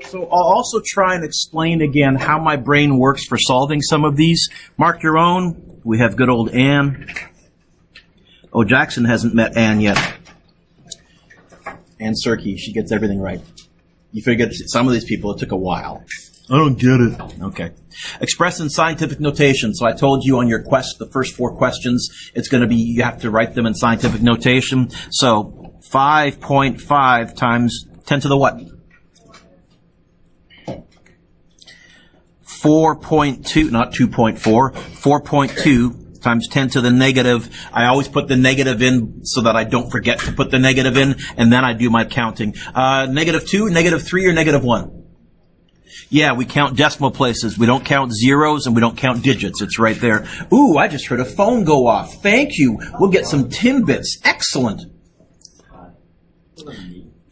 So I'll also try and explain again how my brain works for solving some of these. Mark your own. We have good old Ann. Oh, Jackson hasn't met Ann yet. Ann Serkey, she gets everything right. You figure some of these people, it took a while. I don't get it. Okay. Express in scientific notation. So I told you on your quest, the first 4 questions, it's going to be, you have to write them in scientific notation. So 5.5 times 10 to the what? 4.2, not 2.4, 4.2 times 10 to the negative. I always put the negative in so that I don't forget to put the negative in, and then I do my counting. Negative 2, negative 3, or negative 1? Yeah, we count decimal places. We don't count zeros, and we don't count digits. It's right there. Ooh, I just heard a phone go off. Thank you. We'll get some Timbits. Excellent.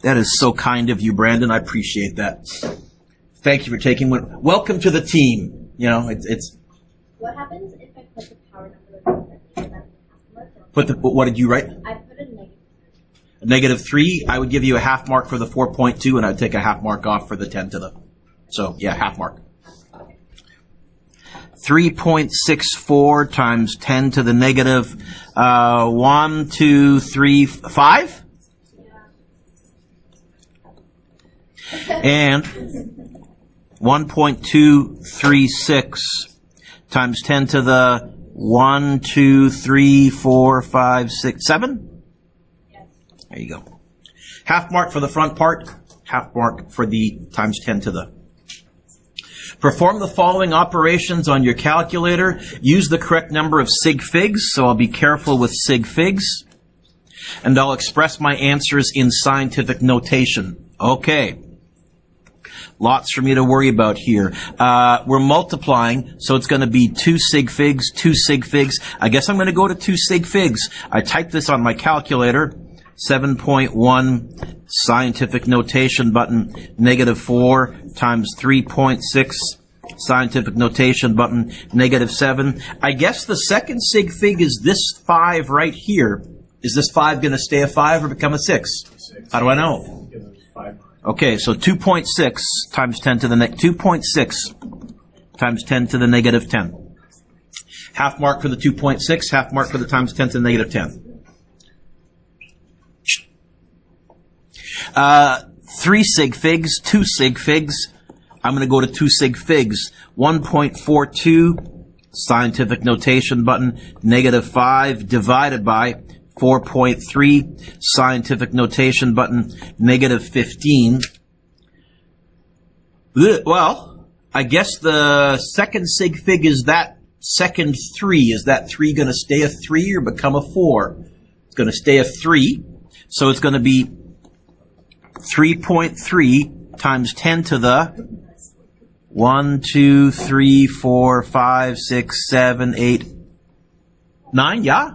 That is so kind of you, Brandon. I appreciate that. Thank you for taking one. Welcome to the team. You know, it's. What happens if I put the power number? What did you write? I put a negative. A negative 3. I would give you a half mark for the 4.2, and I'd take a half mark off for the 10 to the. So yeah, half mark. 3.64 times 10 to the negative 1, 2, 3, 5. Yeah. And 1.236 times 10 to the 1, 2, 3, 4, 5, 6, 7? Yes. There you go. Half mark for the front part, half mark for the times 10 to the. Perform the following operations on your calculator. Use the correct number of sig figs, so I'll be careful with sig figs. And I'll express my answers in scientific notation. Okay. Lots for me to worry about here. We're multiplying, so it's going to be 2 sig figs, 2 sig figs. I guess I'm going to go to 2 sig figs. I typed this on my calculator. 7.1 scientific notation button, negative 4 times 3.6 scientific notation button, negative 7. I guess the second sig fig is this 5 right here. Is this 5 going to stay a 5 or become a 6? How do I know? Okay, so 2.6 times 10 to the 2.6 times 10 to the negative 10. Half mark for the 2.6, half mark for the times 10 to the negative 10. 3 sig figs, 2 sig figs. I'm going to go to 2 sig figs. 1.42 scientific notation button, negative 5 divided by 4.3 scientific notation button, negative 15. Well, I guess the second sig fig is that second 3. Is that 3 going to stay a 3 or become a 4? It's going to stay a 3. So it's going to be 3.3 times 10 to the 1, 2, 3, 4, 5, 6, 7, 8, 9, yeah?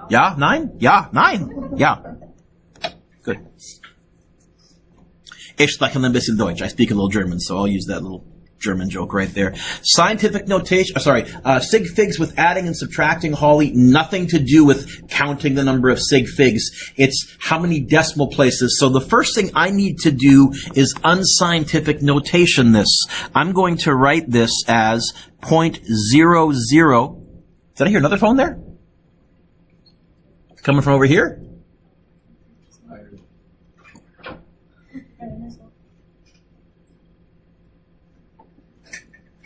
Yeah, 9? Yeah, 9. Yeah. Good. Ich spreche ein bisschen Deutsch. I speak a little German, so I'll use that little German joke right there. Scientific notation, sig figs with adding and subtracting, Holly, nothing to do with counting the number of sig figs. It's how many decimal places. So the first thing I need to do is unscientific notation this. I'm going to write this as 0.00. Did I hear another phone there? Coming from over here?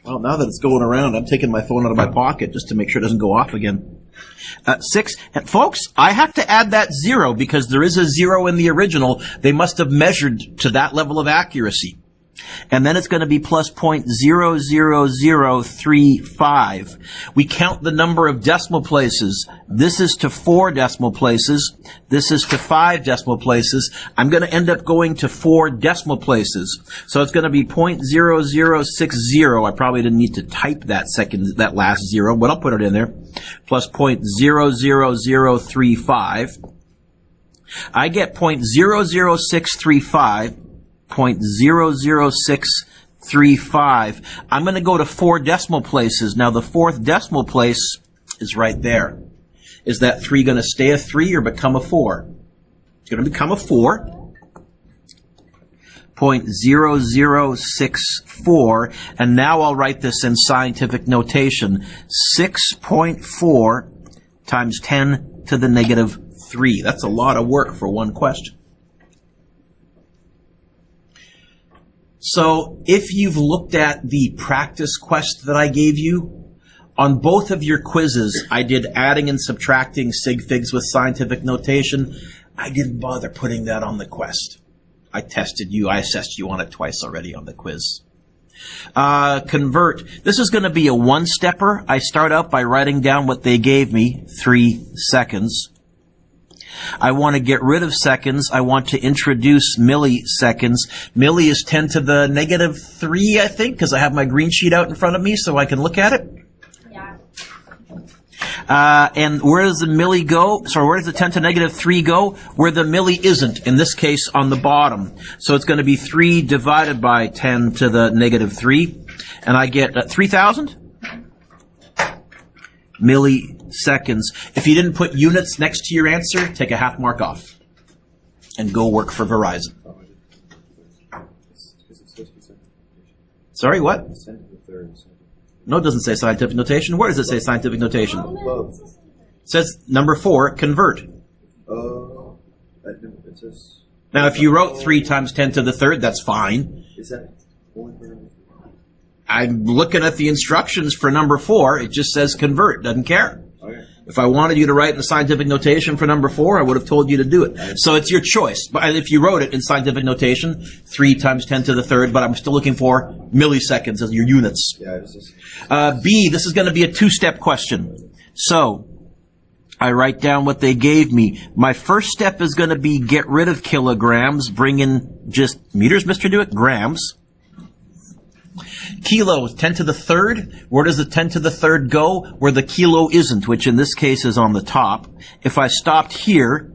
Well, now that it's going around, I'm taking my phone out of my pocket just to make sure it doesn't go off again. 6. And folks, I have to add that 0 because there is a 0 in the original. They must have measured to that level of accuracy. And then it's going to be plus 0.00035. We count the number of decimal places. This is to 4 decimal places. This is to 5 decimal places. I'm going to end up going to 4 decimal places. So it's going to be 0.0060. I probably didn't need to type that last 0, but I'll put it in there. Plus 0.00035. I get 0.00635. 0.00635. I'm going to go to 4 decimal places. Now the 4th decimal place is right there. Is that 3 going to stay a 3 or become a 4? It's going to become a 4. 6.0064, and now I'll write this in scientific notation. 6.4 times 10 to the negative 3. That's a lot of work for one question. So if you've looked at the practice quest that I gave you, on both of your quizzes, I did adding and subtracting sig figs with scientific notation. I didn't bother putting that on the quest. I tested you. I assessed you on it twice already on the quiz. Convert. This is going to be a one-stepper. I start out by writing down what they gave me, 3 seconds. I want to get rid of seconds. I want to introduce milliseconds. Milli is 10 to the negative 3, I think, because I have my green sheet out in front of me so I can look at it. And where does the milli go? Sorry, where does the 10 to negative 3 go? Where the milli isn't, in this case on the bottom. So it's going to be 3 divided by 10 to the negative 3. And I get 3,000 milliseconds. If you didn't put units next to your answer, take a half mark off and go work for Verizon. Sorry, what? No, it doesn't say scientific notation. Where does it say scientific notation? It says number 4, convert. It says. Now, if you wrote 3 times 10 to the third, that's fine. Is that only for number 4? I'm looking at the instructions for number 4. It just says convert. Doesn't care. Okay. If I wanted you to write in the scientific notation for number 4, I would have told you to do it. So it's your choice. But if you wrote it in scientific notation, 3 times 10 to the third, but I'm still looking for milliseconds as your units. Yeah, it's just. B, this is going to be a 2-step question. So I write down what they gave me. My first step is going to be get rid of kilograms, bring in just meters, Mr. Dewitt, grams. Kilo is 10 to the third. Where does the 10 to the third go? Where the kilo isn't, which in this case is on the top. If I stopped here,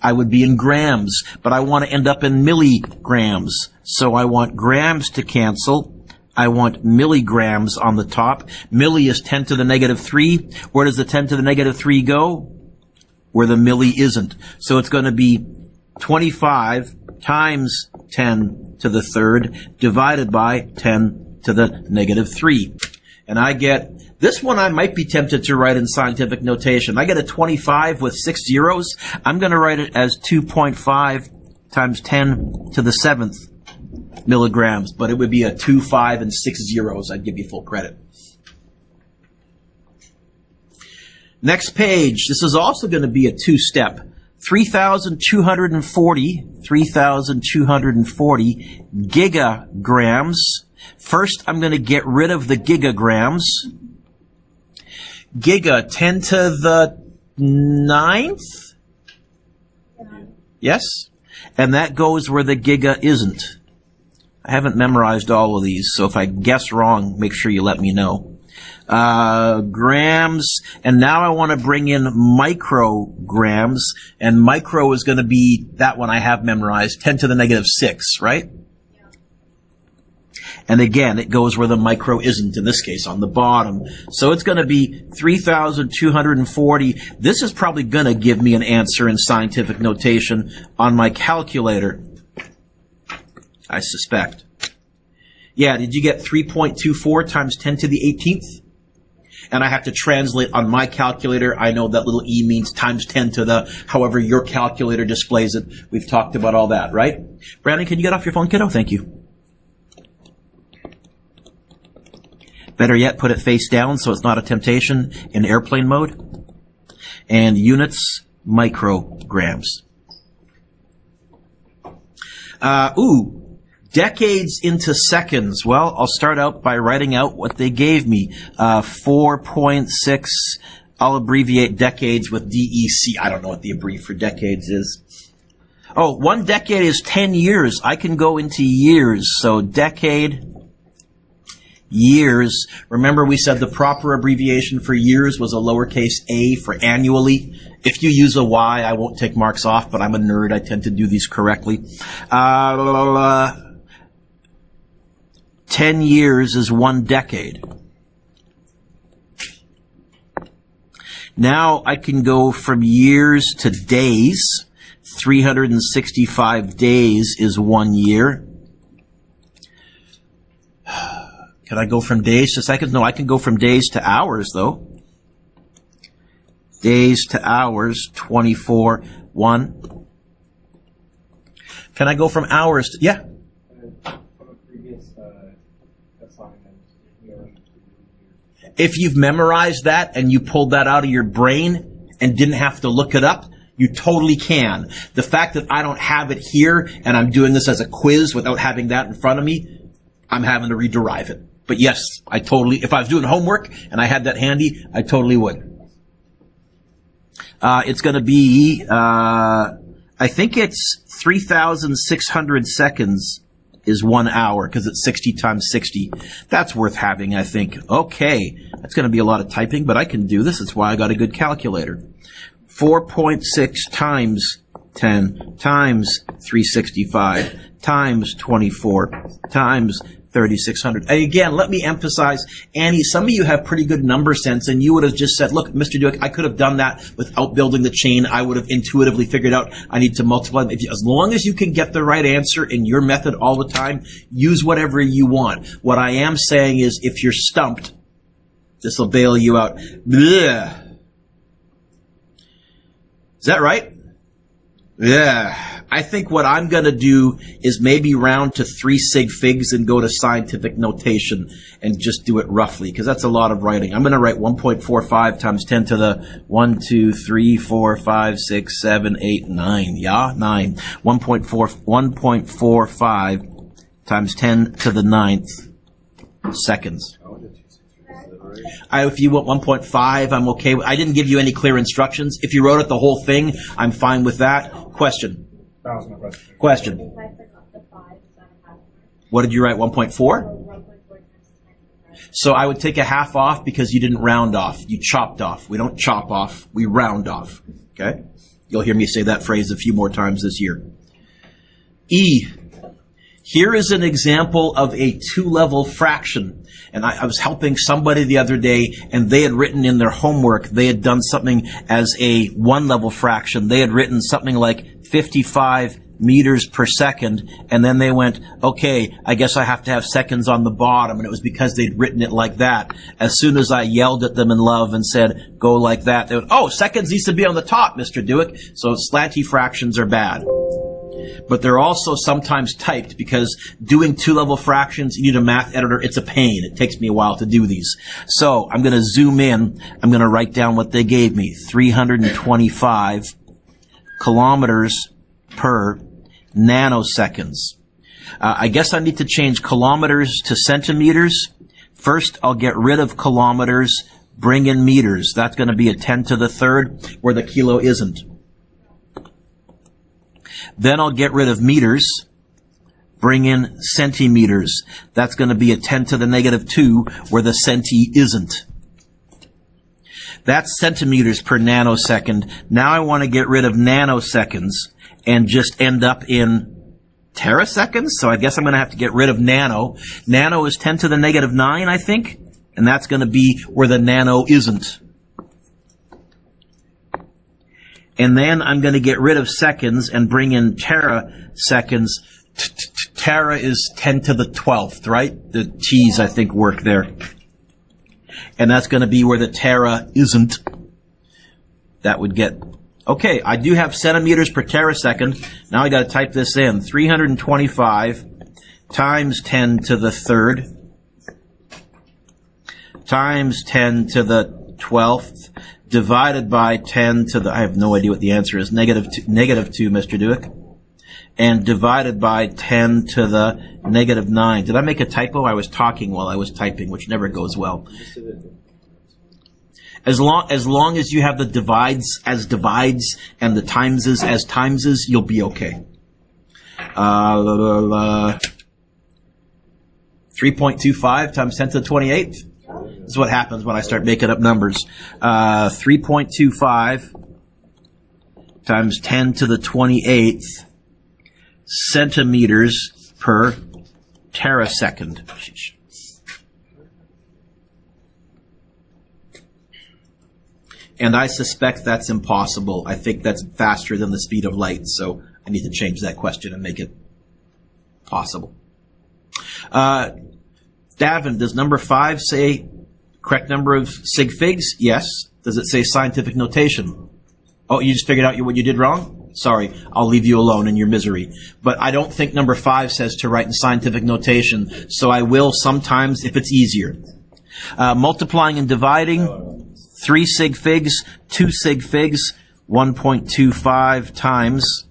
I would be in grams, but I want to end up in milligrams. So I want grams to cancel. I want milligrams on the top. Milli is 10 to the negative 3. Where does the 10 to the negative 3 go? Where the milli isn't. So it's going to be 25 times 10 to the third divided by 10 to the negative 3. And I get, this one I might be tempted to write in scientific notation. I get a 25 with 6 zeros. I'm going to write it as 2.5 times 10 to the 7th milligrams, but it would be a 2, 5, and 6 zeros. I'd give you full credit. Next page. This is also going to be a 2-step. 3,240 gigagrams. First, I'm going to get rid of the gigagrams. Giga, 10 to the 9th? Yes? And that goes where the giga isn't. I haven't memorized all of these, so if I guess wrong, make sure you let me know. Grams, and now I want to bring in micrograms, and micro is going to be that one I have memorized, 10 to the negative 6, right? And again, it goes where the micro isn't, in this case, on the bottom. So it's going to be 3,240. This is probably going to give me an answer in scientific notation on my calculator, I suspect. Yeah, did you get 3.24 times 10 to the 18th? And I have to translate on my calculator. I know that little e means times 10 to the, however your calculator displays it. We've talked about all that, right? Brandon, can you get off your phone, kiddo? Thank you. Better yet, put it face down so it's not a temptation in airplane mode. And units, micrograms. Decades into seconds. Well, I'll start out by writing out what they gave me. 4.6. I'll abbreviate decades with DEC. I don't know what the abbrev for decades is. Oh, 1 decade is 10 years. I can go into years. So decade, years. Remember we said the proper abbreviation for years was a lowercase a for annually. If you use a Y, I won't take marks off, but I'm a nerd. I tend to do these correctly. 10 years is 1 decade. Now I can go from years to days. 365 days is 1 year. Can I go from days to seconds? No, I can go from days to hours, though. Days to hours, 24, 1. Can I go from hours to, yeah? From a previous assignment, if you already If you've memorized that and you pulled that out of your brain and didn't have to look it up, you totally can. The fact that I don't have it here and I'm doing this as a quiz without having that in front of me, I'm having to rederive it. But yes, I totally, if I was doing homework and I had that handy, I totally would. It's going to be, I think it's 3,600 seconds is 1 hour because it's 60 times 60. That's worth having, I think. Okay, that's going to be a lot of typing, but I can do this. That's why I got a good calculator. 4.6 times 10 times 365 times 24 times 3,600. And again, let me emphasize, Annie, some of you have pretty good number sense, and you would have just said, look, Mr. Duick, I could have done that without building the chain. I would have intuitively figured out I need to multiply them. As long as you can get the right answer in your method all the time, use whatever you want. What I am saying is, if you're stumped, this will bail you out. Blech. Is that right? Yeah. I think what I'm going to do is maybe round to 3 sig figs and go to scientific notation and just do it roughly, because that's a lot of writing. I'm going to write 1.45 times 10 to the 1, 2, 3, 4, 5, 6, 7, 8, 9. Yeah, 9. 1.45 times 10 to the 9th seconds. If you want 1.5, I'm okay. I didn't give you any clear instructions. If you wrote it the whole thing, I'm fine with that. Question. That was my question. If Question. I forgot the 5, is that a half mark? What did you write, 1.4? Or 1.4 times 10. So I would take a half off because you didn't round off. You chopped off. We don't chop off. We round off. Okay? You'll hear me say that phrase a few more times this year. E. Here is an example of a 2-level fraction. And I was helping somebody the other day, and they had written in their homework, they had done something as a 1-level fraction. They had written something like 55 meters per second, and then they went, okay, I guess I have to have seconds on the bottom, and it was because they'd written it like that. As soon as I yelled at them in love and said, go like that, they went, oh, seconds needs to be on the top, Mr. Duick. So slanty fractions are bad. But they're also sometimes typed, because doing 2-level fractions, you need a math editor. It's a pain. It takes me a while to do these. So I'm going to zoom in. I'm going to write down what they gave me. 325 kilometers per nanoseconds. I guess I need to change kilometers to centimeters. First, I'll get rid of kilometers, bring in meters. That's going to be a 10 to the 3rd, where the kilo isn't. Then I'll get rid of meters, bring in centimeters. That's going to be a 10 to the negative 2, where the centi isn't. That's centimeters per nanosecond. Now I want to get rid of nanoseconds and just end up in teraseconds. So I guess I'm going to have to get rid of nano. Nano is 10 to the negative 9, I think. And that's going to be where the nano isn't. And then I'm going to get rid of seconds and bring in teraseconds. Tera is 10 to the 12th, right? The T's, I think, work there. And that's going to be where the tera isn't. That would get... Okay, I do have centimeters per terasecond. Now I got to type this in. 325 times 10 to the 3rd times 10 to the 12th divided by 10 to the... I have no idea what the answer is. Negative 2, Mr. Duick. And divided by 10 to the negative 9. Did I make a typo? I was talking while I was typing, which never goes well. As long as you have the divides as divides and the timeses as timeses, you'll be okay. 3.25 times 10 to the 28th. This is what happens when I start making up numbers. 3.25 times 10 to the 28th centimeters per terasecond. And I suspect that's impossible. I think that's faster than the speed of light, so I need to change that question and make it possible. Davin, does number 5 say correct number of sig figs? Yes. Does it say scientific notation? Oh, you just figured out what you did wrong? Sorry, I'll leave you alone in your misery. But I don't think number 5 says to write in scientific notation, so I will sometimes if it's easier. Multiplying and dividing, 3 sig figs, 2 sig figs, 1.25 times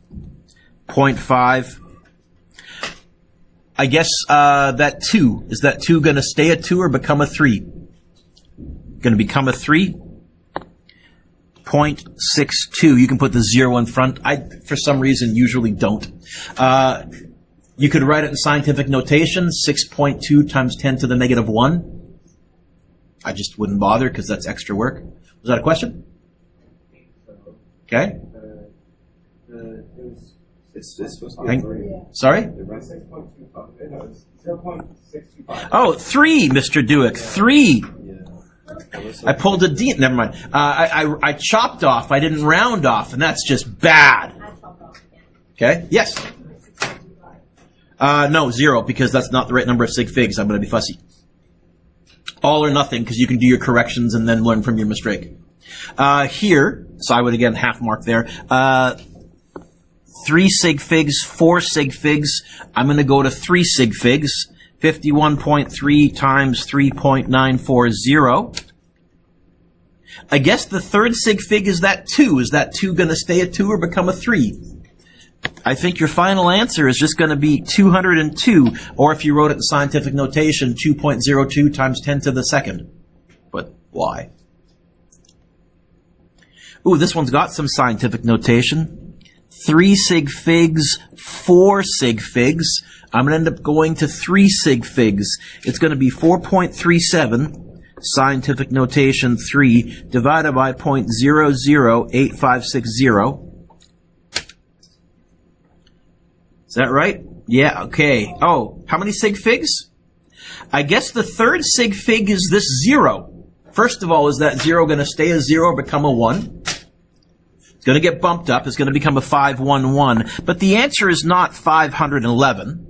0.5. I guess that 2, is that 2 going to stay a 2 or become a 3? Going to become a 3? 0.62. You can put the 0 in front. I, for some reason, usually don't. You could write it in scientific notation, 6.2 times 10 to the negative 1. I just wouldn't bother because that's extra work. Was that a question? Okay. It's supposed to be 3. Sorry? 6.25. No, it's 0.625. Oh, 3, Mr. Dewick. 3. I pulled a D. Never mind. I chopped off. I didn't round off, and that's just bad. Okay. Yes. No, 0, because that's not the right number of sig figs. I'm going to be fussy. All or nothing, because you can do your corrections and then learn from your mistake. Here, so I would again half mark there. 3 sig figs, 4 sig figs. I'm going to go to 3 sig figs. 51.3 times 3.940. I guess the third sig fig is that 2. Is that 2 going to stay a 2 or become a 3? I think your final answer is just going to be 202, or if you wrote it in scientific notation, 2.02 times 10 to the second. But why? Ooh, this one's got some scientific notation. 3 sig figs, 4 sig figs. I'm going to end up going to 3 sig figs. It's going to be 4.37, scientific notation 3, divided by 0.008560. Is that right? Yeah, okay. Oh, how many sig figs? I guess the third sig fig is this 0. First of all, is that 0 going to stay a 0 or become a 1? It's going to get bumped up. It's going to become a 511. But the answer is not 511.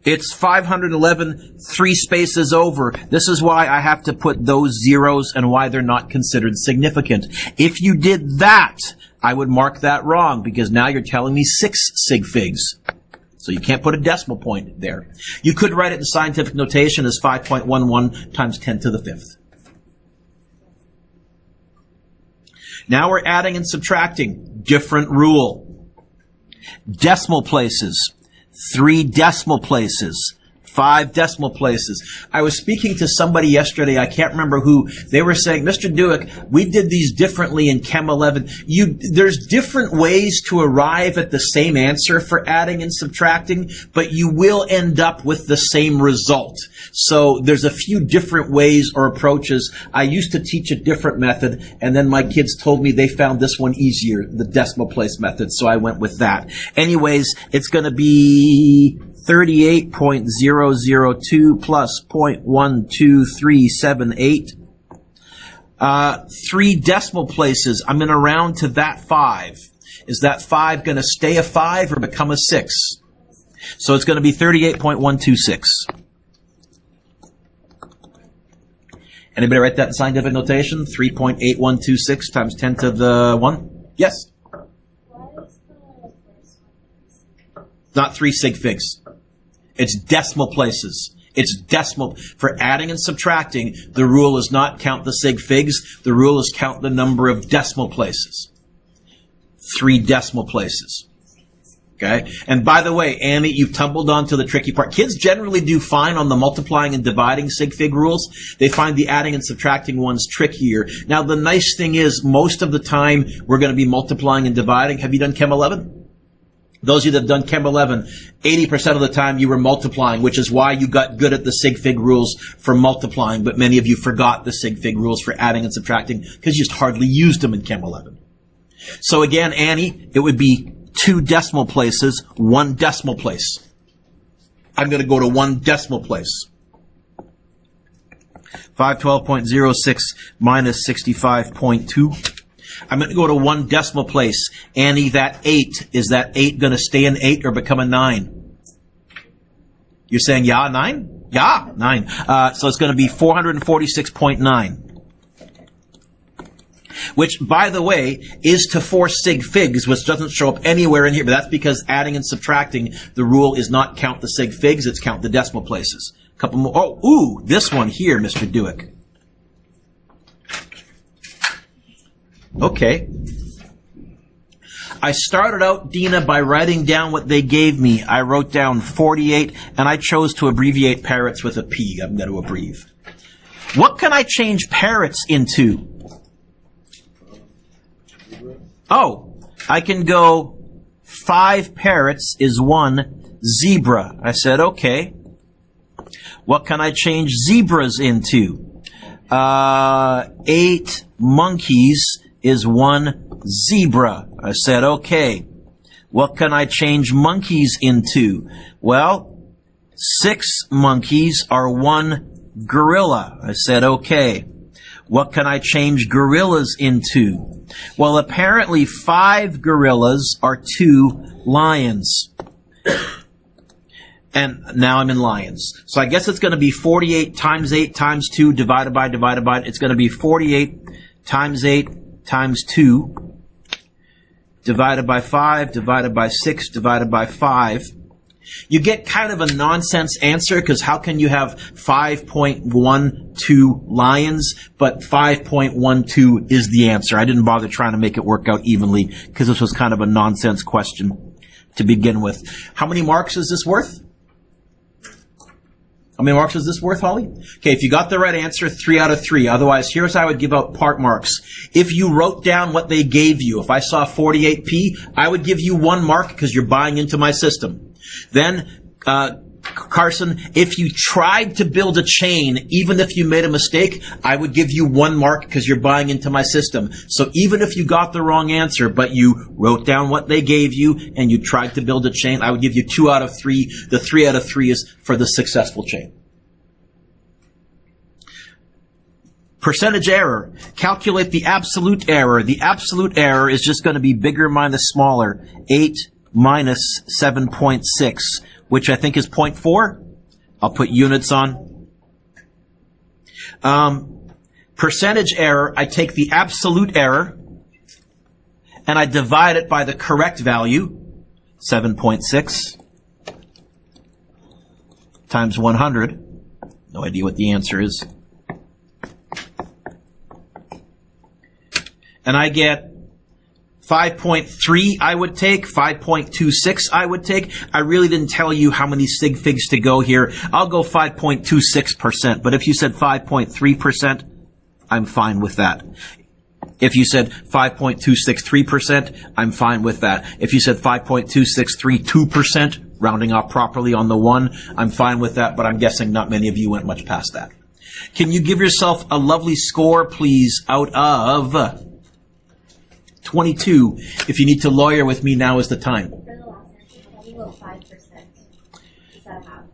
It's 511 3 spaces over. This is why I have to put those zeros and why they're not considered significant. If you did that, I would mark that wrong because now you're telling me 6 sig figs. So you can't put a decimal point there. You could write it in scientific notation as 5.11 times 10 to the 5th. Now we're adding and subtracting. Different rule. Decimal places. 3 decimal places. 5 decimal places. I was speaking to somebody yesterday, I can't remember who, they were saying, Mr. Dewick, we did these differently in Chem 11. There's different ways to arrive at the same answer for adding and subtracting, but you will end up with the same result. So there's a few different ways or approaches. I used to teach a different method, and then my kids told me they found this one easier, the decimal place method, so I went with that. Anyways, it's going to be 38.002 plus 0.12378. 3 decimal places. I'm going to round to that 5. Is that 5 going to stay a 5 or become a 6? So it's going to be 38.126. Anybody write that in scientific notation? 3.8126 times 10 to the 1? Yes? Why is the first one? Not 3 sig figs. It's decimal places. It's decimal. For adding and subtracting, the rule is not count the sig figs. The rule is count the number of decimal places. 3 decimal places. Okay? And by the way, Annie, you've tumbled onto the tricky part. Kids generally do fine on the multiplying and dividing sig fig rules. They find the adding and subtracting ones trickier. Now, the nice thing is, most of the time, we're going to be multiplying and dividing. Have you done Chem 11? Those of you that have done Chem 11, 80% of the time you were multiplying, which is why you got good at the sig fig rules for multiplying, but many of you forgot the sig fig rules for adding and subtracting because you just hardly used them in Chem 11. So again, Annie, it would be 2 decimal places, 1 decimal place. I'm going to go to 1 decimal place. 512.06 minus 65.2. I'm going to go to one decimal place. Annie, that 8, is that 8 going to stay an 8 or become a 9? You're saying, yeah, 9? Yeah, 9. So it's going to be 446.9. Which, by the way, is to 4 sig figs, which doesn't show up anywhere in here, but that's because adding and subtracting, the rule is not count the sig figs, it's count the decimal places. A couple more. Oh, ooh, this one here, Mr. Dewick. Okay. I started out, Dina, by writing down what they gave me. I wrote down 48, and I chose to abbreviate parrots with a P. I'm going to abbreviate. What can I change parrots into? Oh, I can go 5 parrots is 1 zebra. I said, okay. What can I change zebras into? 8 monkeys is 1 zebra. I said, okay. What can I change monkeys into? Well, 6 monkeys are 1 gorilla. I said, okay. What can I change gorillas into? Well, apparently 5 gorillas are 2 lions. And now I'm in lions. So I guess it's going to be 48 times 8 times 2 divided by. It's going to be 48 times 8 times 2 divided by 5 divided by 6 divided by 5. You get kind of a nonsense answer because how can you have 5.12 lions, but 5.12 is the answer? I didn't bother trying to make it work out evenly because this was kind of a nonsense question to begin with. How many marks is this worth? How many marks is this worth, Holly? Okay, if you got the right answer, 3 out of 3. Otherwise, here's how I would give out part marks. If you wrote down what they gave you, if I saw 48p, I would give you 1 mark because you're buying into my system. Then, Carson, if you tried to build a chain, even if you made a mistake, I would give you 1 mark because you're buying into my system. So even if you got the wrong answer, but you wrote down what they gave you and you tried to build a chain, I would give you 2 out of 3. The 3 out of 3 is for the successful chain. Percentage error. Calculate the absolute error. The absolute error is just going to be bigger minus smaller. 8 minus 7.6, which I think is 0.4. I'll put units on. Percentage error, I take the absolute error and I divide it by the correct value, 7.6 times 100. No idea what the answer is. And I get 5.3 I would take, 5.26 I would take. I really didn't tell you how many sig figs to go here. I'll go 5.26%, but if you said 5.3%, I'm fine with that. If you said 5.263%, I'm fine with that. If you said 5.2632%, rounding off properly on the 1, I'm fine with that, but I'm guessing not many of you went much past that. Can you give yourself a lovely score, please, out of 22. If you need to lawyer with me, now is the time. For the last answer, how do you go 5%? Is that how?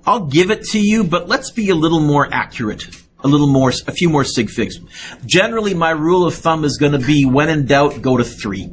I'll give it to you, but let's be a little more accurate. A few more sig figs. Generally, my rule of thumb is going to be, when in doubt, go to 3.